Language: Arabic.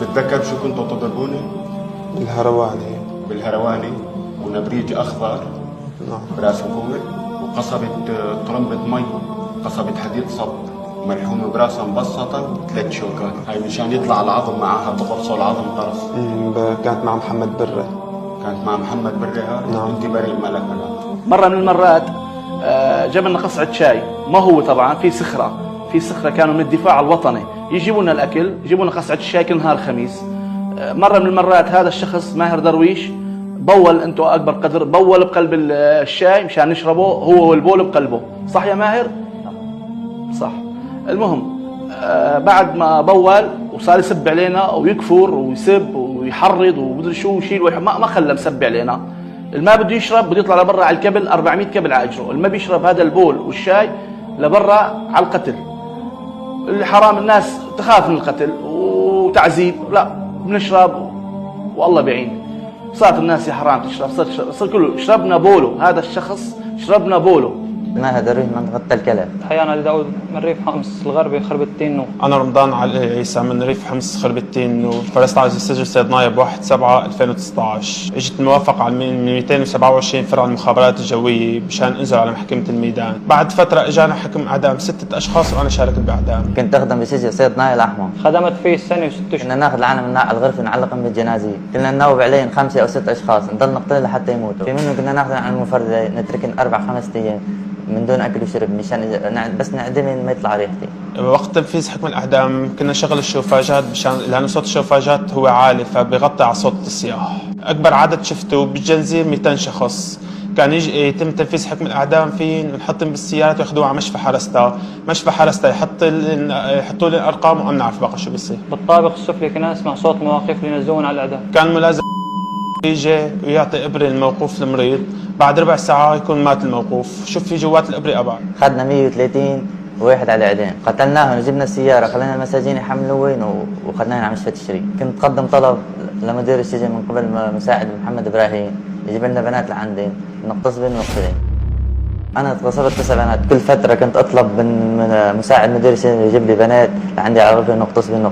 تتذكر شو كنتوا تضربوني؟ بالهرواني. بالهرواني ونبريج اخضر نعم. براس فول وقصبة طرمبة مي، قصبة حديد صب ملحومة براسها مبسطة وثلاث شوكات، هاي مشان يطلع العظم معها بقرصوا العظم قرص. كانت مع محمد برة. كانت مع محمد برة هاي؟ نعم. انت بريء مالك هلا. مرة من المرات جاب لنا قصعة شاي، ما هو طبعا في صخرة كانوا من الدفاع الوطني يجيبوا لنا الأكل، يجيبوا لنا قصعة الشاي كل نهار خميس. مرة من المرات هذا الشخص ماهر درويش بول، انتو أكبر قدر، بول بقلب الشاي مشان نشربه هو والبول بقلبه، صح يا ماهر؟ صح. المهم بعد ما بول وصار يسب علينا ويكفر ويسب ويحرض ومدري شو ويشيل ما خلى مسب علينا. الماء بده يشرب بده يطلع لبرا على الكبل، 400 كبل على اجره، الما بيشرب هذا البول والشاي لبرا على القتل. الحرام الناس تخاف من القتل وتعذيب، لا بنشرب والله بيعين. صارت الناس يا حرام تشرب، صار كله شربنا بولو، هذا الشخص شربنا بولو. ماهر درويش منطقة الكلى. حيانا لداود من ريف حمص الغربي خرب التينو. أنا رمضان علي عيسى من ريف حمص خرب التينو، فرست على السجل سيد نايب 1/7/2019. اجت الموافقة على 227 فرع المخابرات الجوية مشان انزل على محكمة الميدان. بعد فترة اجانا حكم اعدام 6 اشخاص وانا شاركت باعدام. كنت اخدم بسجل سيد نايب الاحمر. خدمت فيه سنة و6 اشهر. كنا ناخذ العالم من على الغرفة نعلقهم بالجنازية، كنا نناوب عليهم 5 أو 6 اشخاص نضل نقتل لحتى يموتوا. في منهم كنا ناخذ عن المفردة نتركن 4-5 ايام من دون اكل وشرب مشان بس نعدم ما يطلع ريحتي. وقت تنفيذ حكم الاعدام كنا نشغل الشوفاجات لانه صوت الشوفاجات هو عالي فبيغطي على صوت الصياح. اكبر عدد شفته بالجنزير 200 شخص. كان يتم تنفيذ حكم الاعدام فيه نحطهم بالسيارات وياخذوها على مشفى حرستا يحطوا لي الارقام وما نعرف بقى شو بيصير. بالطابق السفلي كنا نسمع صوت مواقف لينزلون على الاعدام. كان ملازم يجي ويعطي ابره للموقوف المريض، بعد ربع ساعه يكون مات الموقوف. شوف في جوات الابره ابعد. خدنا 130 واحد على اعدام، قتلناهم وجبنا السياره، خلينا المساجين يحملوين وخدناهم على مشفى تشرين. كنت قدم طلب لمدير السجن من قبل مساعد محمد ابراهيم يجيب لنا بنات لعندي نغتصبن ونقتلن. انا اغتصبت 9 بنات، كل فتره كنت اطلب من مساعد مدير السجن يجيب لي بنات لعندي على غرفه نغتصبن